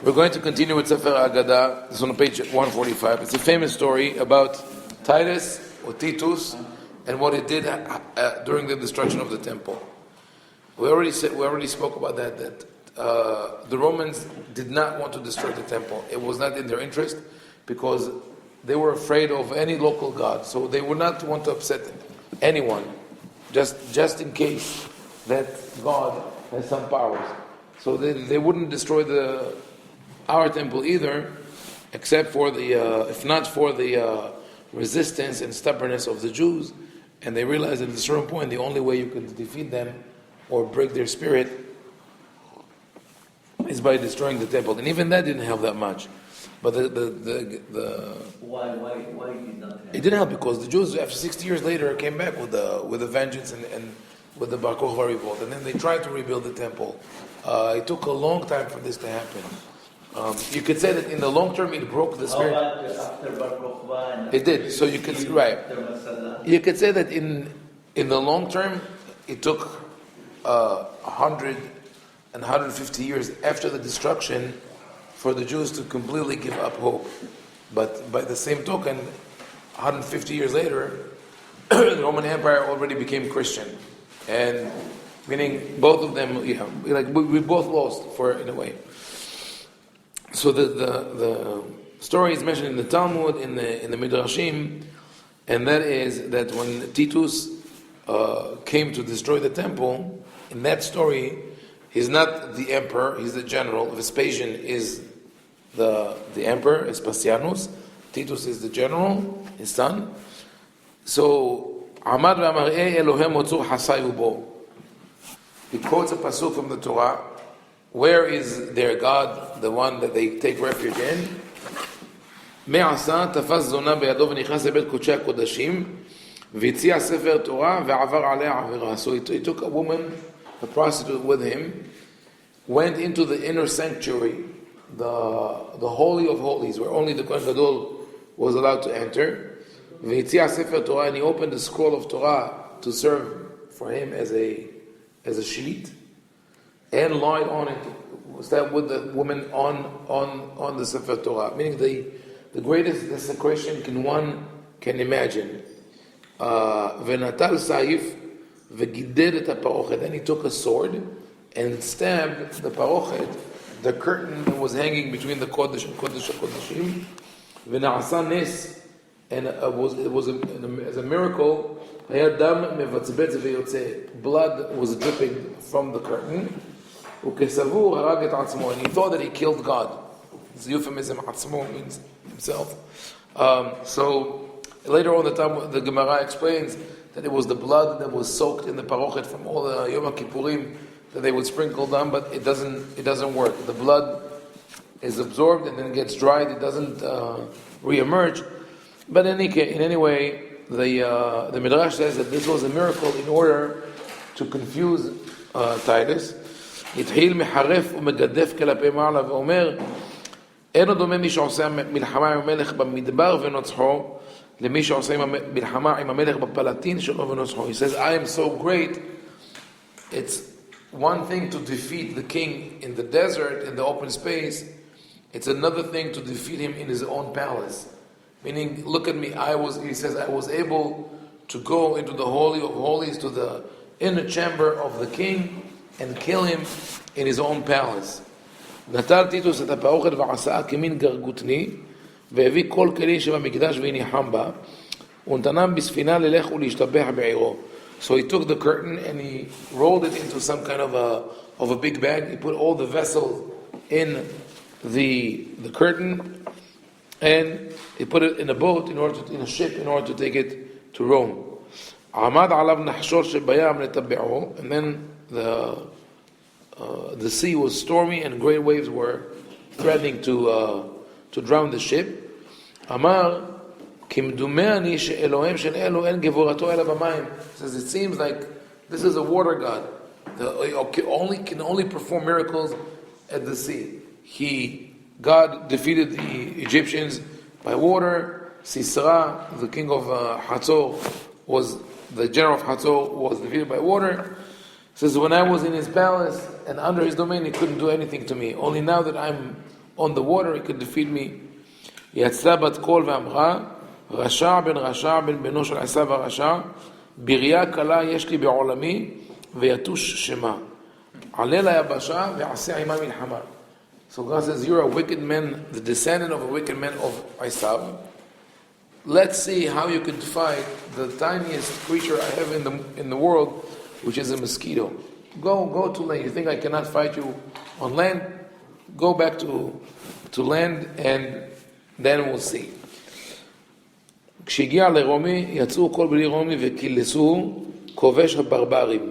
We're going to continue with Sefer Ha-Aggadah. This is on page 145. It's a famous story about Titus or Titus and what it did during the destruction of the temple. We already spoke about that the Romans did not want to destroy the temple. It was not in their interest because they were afraid of any local god. So they would not want to upset anyone, just in case that God has some powers. So they wouldn't destroy our temple either, except for if not for the resistance and stubbornness of the Jews. And they realized that at a certain point, the only way you could defeat them or break their spirit is by destroying the temple. And even that didn't help that much. But why did not help? It didn't help because the Jews, after 60 years later, came back with a vengeance and with the Bar Kokhba revolt, and then they tried to rebuild the temple. It took a long time for this to happen. You could say that in the long term it broke the spirit. How about after Bar Kokhba? It did. So you could right. You could say that in the long term it took 100 and 150 years after the destruction for the Jews to completely give up hope. But by the same token, 150 years later, the Roman Empire already became Christian. And meaning both of them, we both lost in a way. So the story is mentioned in the Talmud, in the Midrashim, and that is that when Titus came to destroy the temple, in that story, he's not the emperor, he's the general. Vespasian is the emperor, Vespasianus. Titus is the general, his son. So, Amad v'amar Elohem motzu hasayu bo. He quotes a pasuk from the Torah. Where is their God, the one that they take refuge in? Me'asa tafaz zona beyado v'nichas lebet kodshei hakodashim v'itziah sefer Torah ve'avar alea avera. So he took a woman, a prostitute with him, went into the inner sanctuary, the Holy of Holies, where only the Kohen Gadol was allowed to enter. V'itziah sefer Torah, and he opened the scroll of Torah to serve for him as a sheet, and lied on it. Was that with the woman on the Sefer Torah? Meaning the greatest desecration one can imagine. V'natal saif v'gided et haparochet. Then he took a sword and stabbed the parochet, the curtain that was hanging between the Kodesh and Kodesh HaKodeshim. V'na'asa nes, and it was as a miracle. Blood was dripping from the curtain. And he thought that he killed God. It's euphemism, atzmo means himself. So later on the Gemara explains that it was the blood that was soaked in the parochet from all the Yom Kippurim that they would sprinkle down, but it doesn't work. The blood is absorbed and then gets dried. It doesn't reemerge. But in any way, the Midrash says that this was a miracle in order to confuse Titus. התחיל מחרף ומגדף כלפי מעלה ואומר אינו דומה מי שעושה מלחמה עם המלך במדבר ונוצחו למי שעושה מלחמה עם המלך בפלטין שלו ונוצחו. He says, I am so great. It's one thing to defeat the king in the desert, in the open space. It's another thing to defeat him in his own palace. Meaning, look at me, he says, I was able to go into the Holy of Holies, to the inner chamber of the king, and kill him in his own palace. נטל טיטוס את הפרוכת ועשה כמין גרגותני והביא כל כלי שבמקדש והניחם בה ונתנם בספינה ללך ולהשתבח בעירו. So he took the curtain and he rolled it into some kind of a big bag. He put all the vessels in the curtain and he put it in a boat, in a ship, in order to take it to Rome. עמד עליו נחשור שבים לטבעו, and then the sea was stormy and great waves were threatening to drown the ship. אמר, כמדומני שאלוהים של אלו אין גבורתו אלא במים. Says it seems like this is a water god. Can only perform miracles at the sea. God defeated the Egyptians by water. Sisera, the king of Hatzor, the general of Hatzor, was defeated by water. Says, when I was in his palace and under his domain, he couldn't do anything to me. Only now that I'm on the water, he could defeat me. יצאה בת קול ואמרה, רשע בן רשע בן בנו של עשיו הרשע, בריה קלה יש לי בעולמי, ויתוש שמה. עלה ליבשה ועשה עמה מלחמה. So God says, you're a wicked man, the descendant of a wicked man of Esav. Let's see how you can fight the tiniest creature I have in the world, which is a mosquito. Go to land. You think I cannot fight you on land? Go back to land, and then we'll see. כשהגיע לרומי, יצאו כל בני רומי וקילסו כובש הברברים.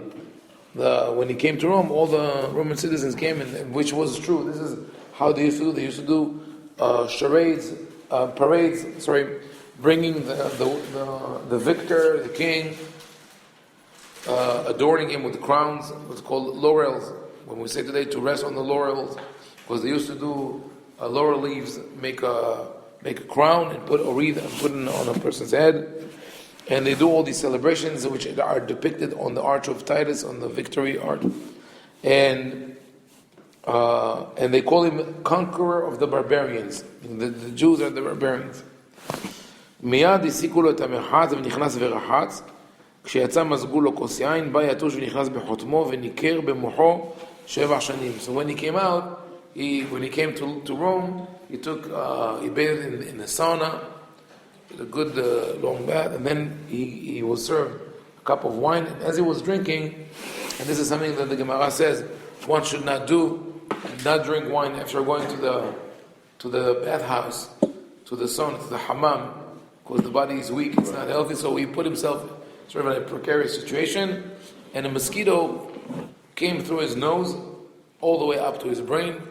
When he came to Rome, all the Roman citizens came, and which was true. This is how they used to do. They used to do parades. Bringing the victor, the king, adorning him with crowns. What's called laurels. When we say today to rest on the laurels, because they used to do laurel leaves, make a crown and put a wreath and put it on a person's head. And they do all these celebrations which are depicted on the arch of Titus, on the victory arch. And they call him conqueror of the barbarians. The Jews are the barbarians. מיד הסיקו לו את המרחץ ונכנס ורחץ. כשיצא מזגו לו כוס יין, בא יתוש ונכנס בחותמו וניקר במוחו 7 שנים. So when he came out, when he came to Rome, he bathed in the sauna, a good long bath, and then he was served a cup of wine. And as he was drinking, and this is something that the Gemara says one should not drink wine after going to the bathhouse, to the sauna, to the hammam, because the body is weak, it's not healthy. So he put himself sort of in a precarious situation, and a mosquito came through his nose all the way up to his brain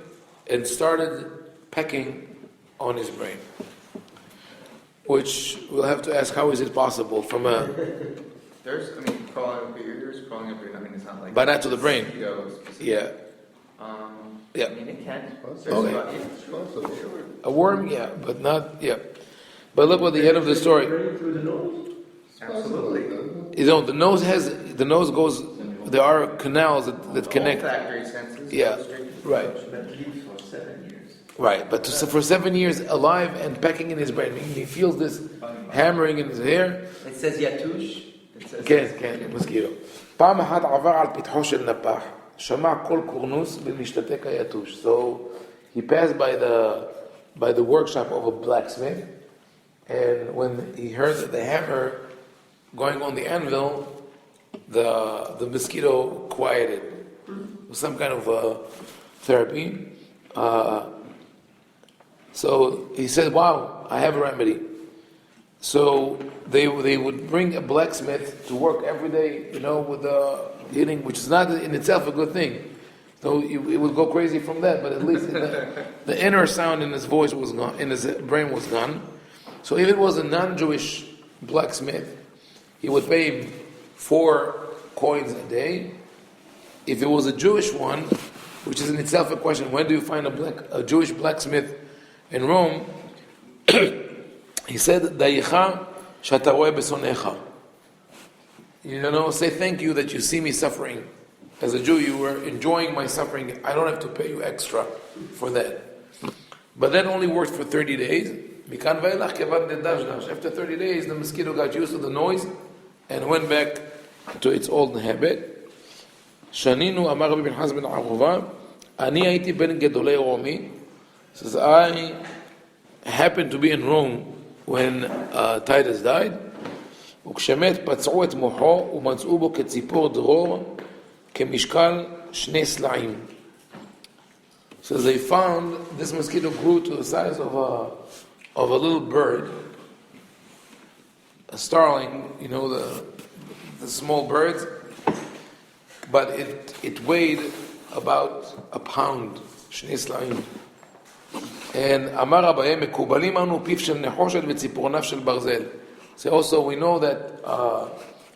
and started pecking on his brain. Which we'll have to ask, how is it possible from a... crawling up your ears, crawling up your... it's not like... But not to the brain. Yeah. Yeah. I mean, it can. Okay. A worm, yeah, but not... Yeah. But look what the end of the story... Through the nose? Absolutely. The nose goes... There are canals that connect... Olfactory senses. Yeah, right. But lives for 7 years. Right, but for 7 years alive and pecking in his brain, he feels this hammering in his hair. It says yatush. כן, mosquito. פעם אחת עבר על פתחו של נפח, שמע קול קורנוס במשתתק היתוש. So he passed by the workshop of a blacksmith, and when he heard the hammer going on the anvil, the mosquito quieted. It was some kind of therapy. So he said, wow, I have a remedy. So they would bring a blacksmith to work every day, with the hitting, which is not in itself a good thing. So it would go crazy from that, but at least the inner sound in his voice was gone, in his brain was gone. So if it was a non-Jewish blacksmith, he would pay him 4 coins a day. If it was a Jewish one, which is in itself a question, when do you find a Jewish blacksmith in Rome? He said, "Dayicha shata roeh besonecha." Say thank you that you see me suffering. As a Jew, you were enjoying my suffering. I don't have to pay you extra for that. But that only worked for 30 days. After 30 days, the mosquito got used to the noise and went back to its old habit. Shaninu amar Rabbi ben Hazm ben Arova, ani haiti ben gedolei Romi. Says, I happened to be in Rome when Titus died. וכשמת פצעו את מוחו ומצאו בו כציפור דרור כמשקל 2 סלעים. So they found this mosquito grew to the size of a little bird, a starling, the small birds, but it weighed about a pound, 2 סלעים. And אמר רבי מקובלים אנו פיו של נחושת וציפורניו של ברזל. So also we know that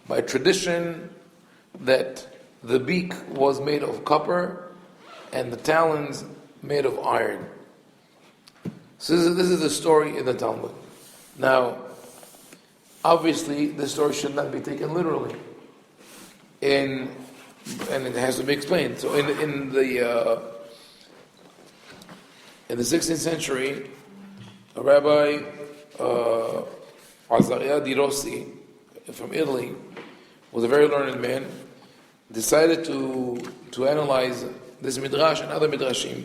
by tradition that the beak was made of copper and the talons made of iron. So this is the story in the Talmud. Now, obviously, this story should not be taken literally, and it has to be explained. So in In the 16th century, a Rabbi, di-rossi, from Italy, was a very learned man, decided to analyze this midrash and other midrashim.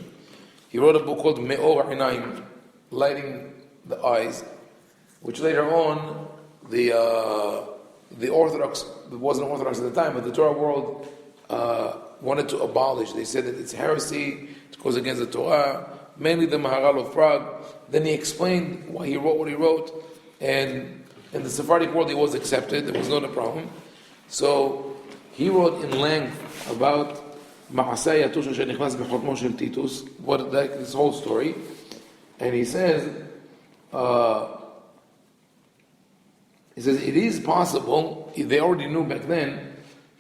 He wrote a book called Me'or Einayim, lighting the eyes, which later on the Orthodox, it wasn't Orthodox at the time, but the Torah world wanted to abolish. They said that it's heresy, it goes against the Torah, mainly the Maharal of Prague. Then he explained why he wrote what he wrote, and in the Sephardic world it was accepted, there was not a problem. So he wrote in length about Ma'aseh Yatush Shenichnas B'Chotmo Shel Titus, this whole story, and he says, it is possible, they already knew back then,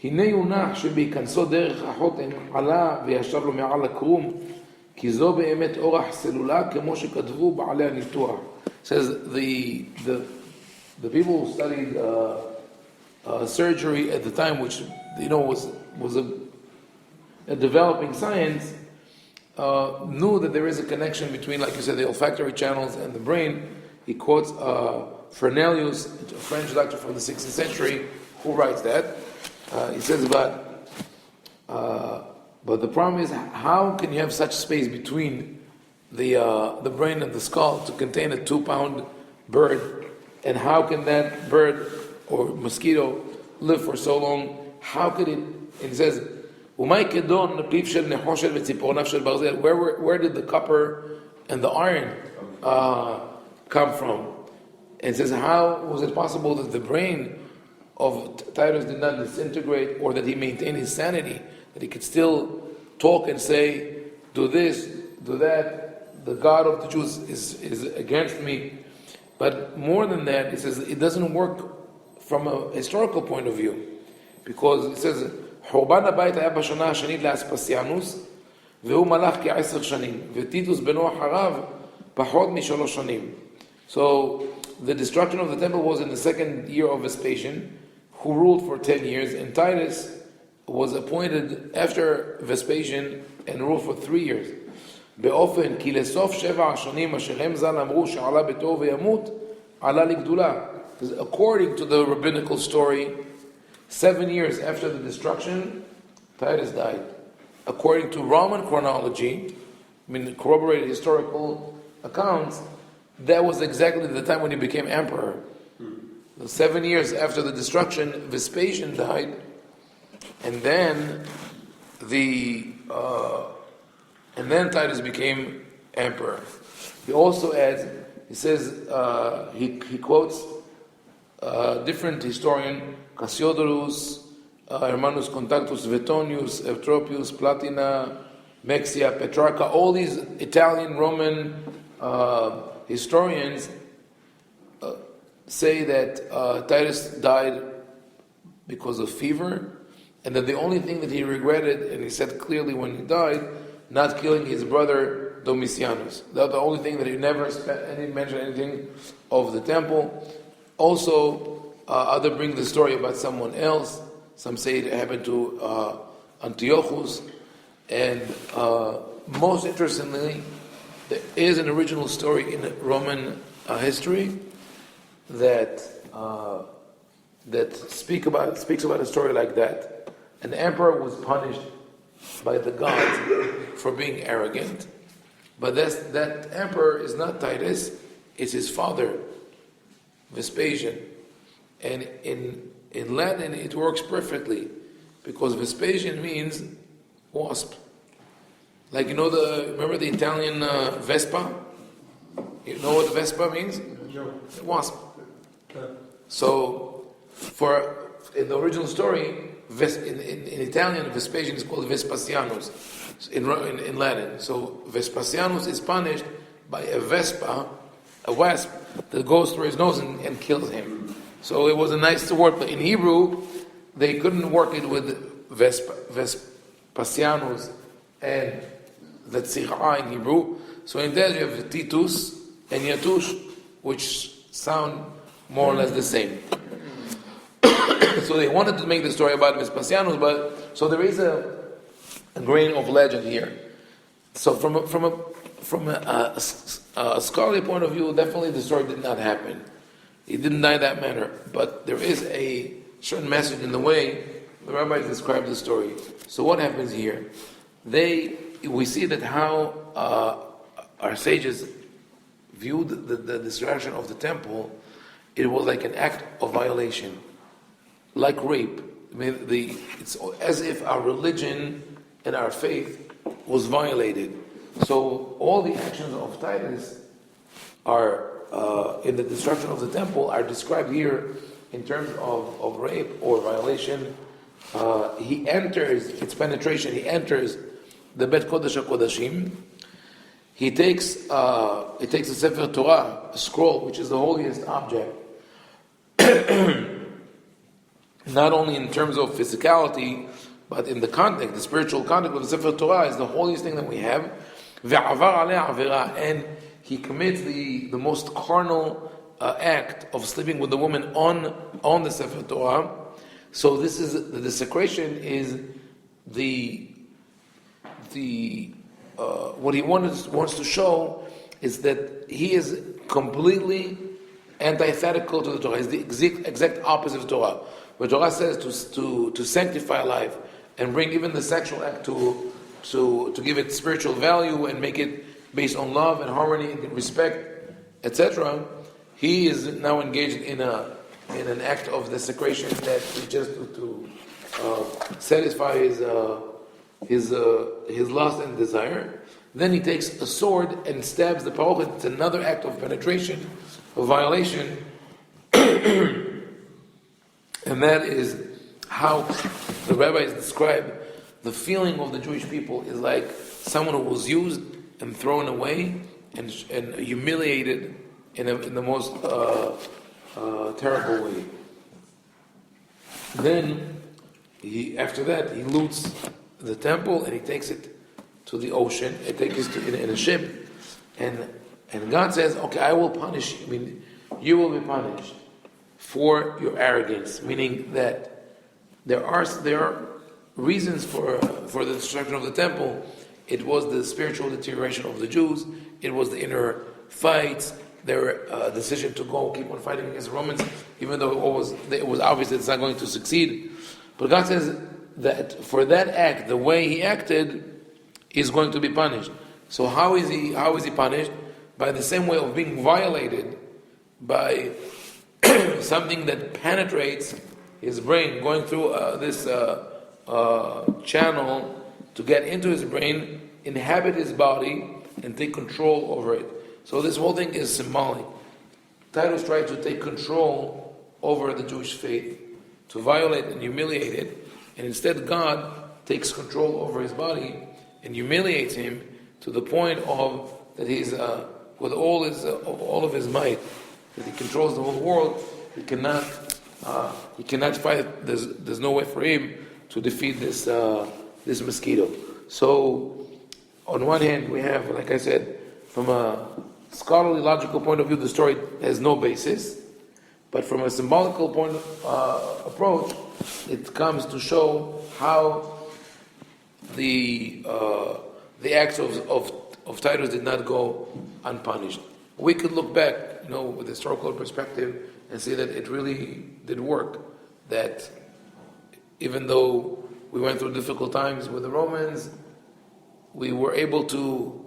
הנה יונח שבהיכנסו דרך החוטם עלה וישב לו מעל הקרום כי זו באמת אורח סלולה כמו שכתבו בעלי הניתוח. Says the people who studied surgery at the time, which was a developing science, knew that there is a connection between, like you said, the olfactory channels and the brain. He quotes Fernelius, a French doctor from the 16th century, who writes that. He says but the problem is, how can you have such space between the brain and the skull to contain a 2-pound bird, and how can that bird or mosquito live for so long? How could it? It says, where did the copper and the iron come from? And it says, how was it possible that the brain of Titus did not disintegrate, or that he maintained his sanity, that he could still talk and say, do this, do that, the God of the Jews is against me. But more than that, it says it doesn't work from a historical point of view, because it says, חורבן הבית היה בשנה השנית לאספסיאנוס, והוא מלך כ10 שנים, וטיטוס בנו אחריו פחות מ3 שנים. So the destruction of the temple was in the 2nd year of Vespasian, who ruled for 10 years, and Titus was appointed after Vespasian and ruled for 3 years. באופן כי לסוף 7 השנים אשר הם ז"ל אמרו שעלה ביתו וימות, עלה לגדולה. According to the rabbinical story, 7 years after the destruction, Titus died. According to Roman chronology, corroborated historical accounts, that was exactly the time when he became emperor. 7 years after the destruction, Vespasian died, and then Titus became emperor. He also adds, he says, he quotes different historian, Cassiodorus, Hermanus Contactus, Vetonius, Eutropius, Platina, Mexia, Petrarca, all these Italian, Roman historians say that Titus died because of fever, and that the only thing that he regretted, and he said clearly when he died, not killing his brother Domitianus. That's the only thing that he never didn't mention anything of the temple. Also, others bring the story about someone else. Some say it happened to Antiochus, and most interestingly, there is an original story in Roman history that speaks about a story like that. An emperor was punished by the gods for being arrogant, but that emperor is not Titus; it's his father, Vespasian. And in Latin, it works perfectly, because Vespasian means wasp. Like, remember the Italian Vespa? You know what Vespa means? Wasp. So, in the original story, in Italian, Vespasian is called Vespasianus in Latin. So Vespasianus is punished by a Vespa, a wasp, that goes through his nose and kills him. So it was a nice word, but in Hebrew, they couldn't work it with Vespasianus and the tzira in Hebrew. So in there you have Titus and Yatush, which sound more or less the same. So they wanted to make the story about Vespasianus, but so there is a grain of legend here. So from a from a scholarly point of view, definitely the story did not happen. He didn't die that manner. But there is a certain message in the way the rabbis describe the story. So what happens here? We see that how our sages viewed the destruction of the temple. It was like an act of violation, like rape. I mean, it's as if our religion and our faith was violated. So all the actions of Titus are in the destruction of the temple are described here in terms of rape or violation. He enters, it's penetration, he enters the Bet Kodesh HaKodashim. He takes a Sefer Torah, a scroll, which is the holiest object, not only in terms of physicality, but in the context, the spiritual context of the Sefer Torah is the holiest thing that we have. And he commits the most carnal act of sleeping with the woman on the Sefer Torah. So this is the desecration is what he wants to show is that he is completely antithetical to the Torah. He's the exact opposite of Torah. Where Torah says to sanctify life and bring even the sexual act to give it spiritual value and make it based on love and harmony and respect, etc. He is now engaged in an act of desecration that is just to satisfy his lust and desire. Then he takes a sword and stabs the parochet. It's another act of penetration, of violation. And that is how the rabbis describe the feeling of the Jewish people is like someone who was used and thrown away and humiliated in the most terrible way. Then, after that, he loots the temple and he takes it to the ocean. He takes it in a ship, and God says, "Okay, I will punish you. I mean, you will be punished for your arrogance." Meaning that there are reasons for the destruction of the temple. It was the spiritual deterioration of the Jews. It was the inner fights. Their decision to keep on fighting against the Romans, even though it was obvious that it's not going to succeed. But God says that for that act, the way he acted, is going to be punished. So how is he punished? By the same way of being violated by something that penetrates his brain, going through this channel to get into his brain, inhabit his body, and take control over it. So this whole thing is symbolic. Titus tried to take control over the Jewish faith, to violate and humiliate it, and instead God takes control over his body and humiliates him to the point of that he's with all of his might, that he controls the whole world. He cannot fight. There's no way for him to defeat this mosquito. So on one hand we have, like I said, from a scholarly, logical point of view, the story has no basis. But from a symbolical point approach, it comes to show how the acts of Titus did not go unpunished. We could look back, with a historical perspective, and see that it really did work. That even though we went through difficult times with the Romans, we were able to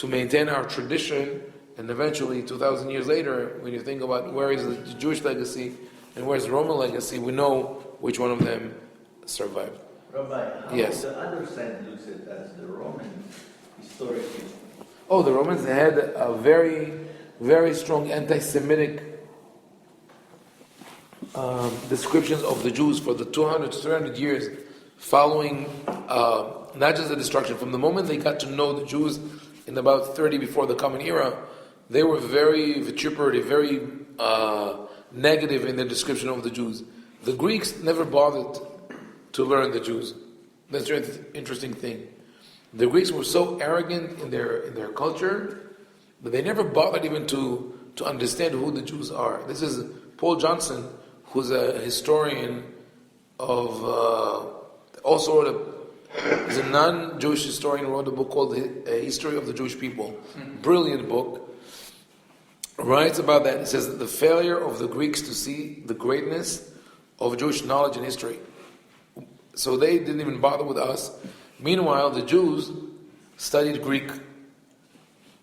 maintain our tradition, and eventually 2,000 years later, when you think about where is the Jewish legacy and where is the Roman legacy, we know which one of them survived. Rabbi, how Yes. the other side looks at as the Romans historically? Oh, the Romans had a very, very strong anti-Semitic descriptions of the Jews for the 200 to 300 years following not just the destruction. From the moment they got to know the Jews in about 30 before the Common Era, they were very vituperative, very negative in their description of the Jews. The Greeks never bothered to learn the Jews. That's an interesting thing. The Greeks were so arrogant in their culture that they never bothered even to understand who the Jews are. This is Paul Johnson, who's a historian of all sort of He's a non-Jewish historian who wrote a book called A History of the Jewish People. Brilliant book. Writes about that. He says that the failure of the Greeks to see the greatness of Jewish knowledge and history. So they didn't even bother with us. Meanwhile, the Jews studied Greek,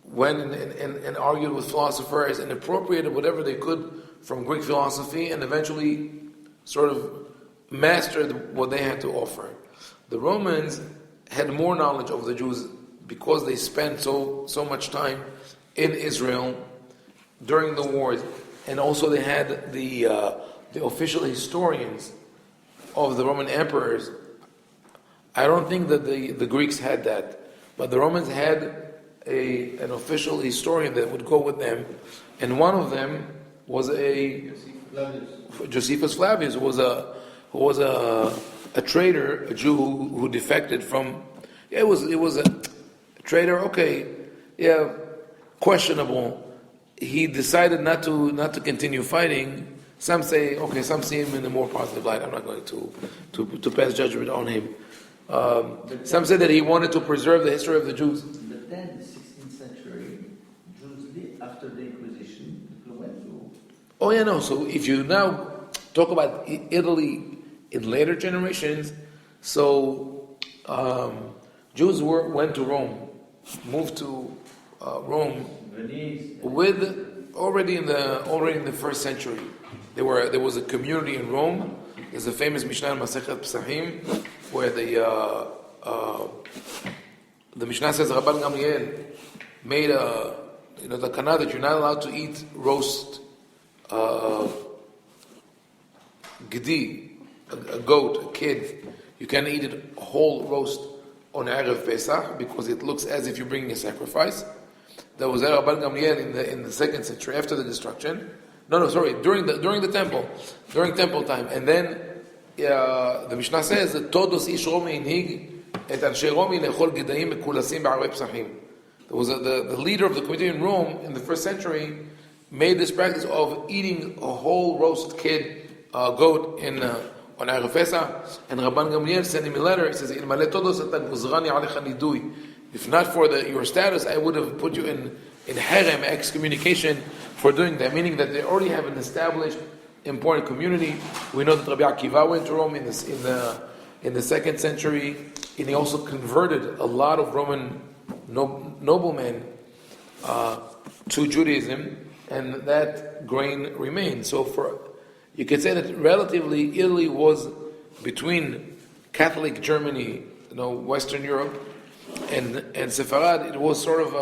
went and argued with philosophers and appropriated whatever they could from Greek philosophy and eventually sort of mastered what they had to offer. The Romans had more knowledge of the Jews because they spent so much time in Israel during the wars, and also they had the official historians of the Roman emperors. I don't think that the Greeks had that, but the Romans had an official historian that would go with them, and one of them was Josephus Flavius, who was a trader, a Jew who defected from. It was a trader. Okay, yeah, questionable. He decided not to continue fighting. Some say, okay, some see him in a more positive light. I'm not going to pass judgment on him. Some say that he wanted to preserve the history of the Jews. But then, the 16th century, Jews, after the Inquisition, went to... Oh yeah, no. So if you now talk about Italy in later generations, so Jews went to Rome, moved to Rome with already in the first century. There was a community in Rome. There's a famous Mishnah in Masechet Pesachim where the Mishnah says Rabbi Gamliel made the kana that you're not allowed to eat roast gedi, a goat, a kid. You can't eat it whole roast on Erev Pesach because it looks as if you're bringing a sacrifice. There was Rabbi Gamliel in the second century after the destruction. During temple time, and then the Mishnah says that Todos ish Romi inhig et anshe Romi lechol gedaim mekulasim ba'arei pesachim. There was the leader of the community in Rome in the first century made this practice of eating a whole roast kid goat on Erev Pesach, and Rabban Gamliel sent him a letter. He says, "Ilmale todos eta guzrani alecha nidui." If not for your status, I would have put you in herem, excommunication, for doing that. Meaning that they already have an established, important community. We know that Rabbi Akiva went to Rome in the second century, and he also converted a lot of Roman noblemen to Judaism, and that grain remained. So you could say that relatively Italy was between Catholic Germany, Western Europe, and Sepharad. It was sort of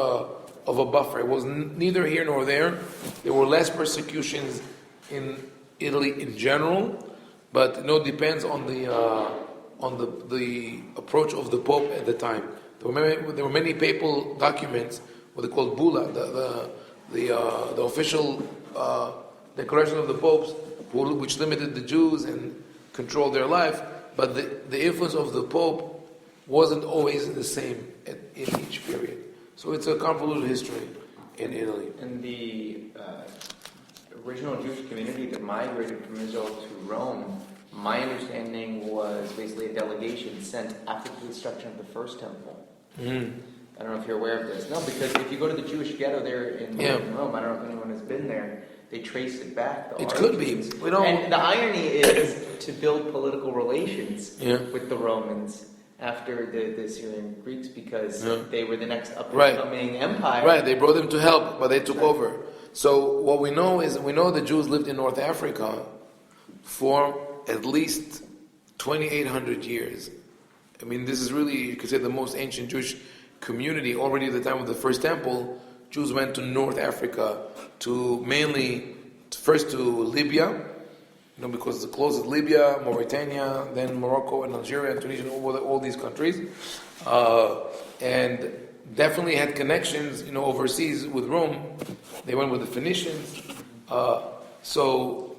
a buffer. It was neither here nor there. There were less persecutions in Italy in general, but depends on the approach of the Pope at the time. There were many papal documents, what they called bulla, the official declaration of the popes, which limited the Jews and controlled their life. But the influence of the Pope wasn't always the same in each period. So it's a convoluted history in Italy. And the original Jewish community that migrated from Israel to Rome, my understanding was basically a delegation sent after the destruction of the first temple. Mm-hmm. I don't know if you're aware of this. No, because if you go to the Jewish ghetto there in Rome, I don't know if anyone has been there, they trace it back. It could be. And the irony is to build political relations with the Romans after the Syrian Greeks, because they were the next up-and-coming empire. Right, they brought them to help, but they took over. So what we know is, the Jews lived in North Africa for at least 2,800 years. I mean, this is really, you could say, the most ancient Jewish community. Already at the time of the first temple, Jews went to North Africa, first to Libya, because the closest Libya, Mauritania, then Morocco and Algeria and Tunisia, all these countries, and definitely had connections, overseas with Rome. They went with the Phoenicians. So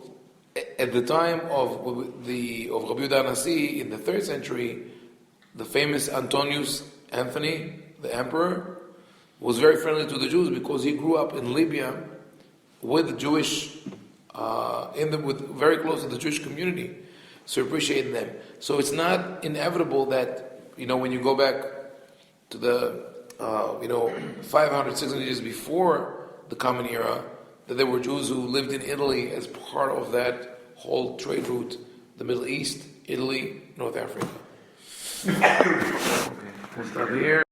at the time of Rabbi Yehuda Nasi in the 3rd century, the famous Anthony, the emperor, was very friendly to the Jews because he grew up in Libya with the Jewish, very close to the Jewish community, so he appreciated them. So it's not inevitable that when you go back to the 500, 600 years before the Common Era, that there were Jews who lived in Italy as part of that whole trade route, the Middle East, Italy, North Africa. Okay, we'll stop here.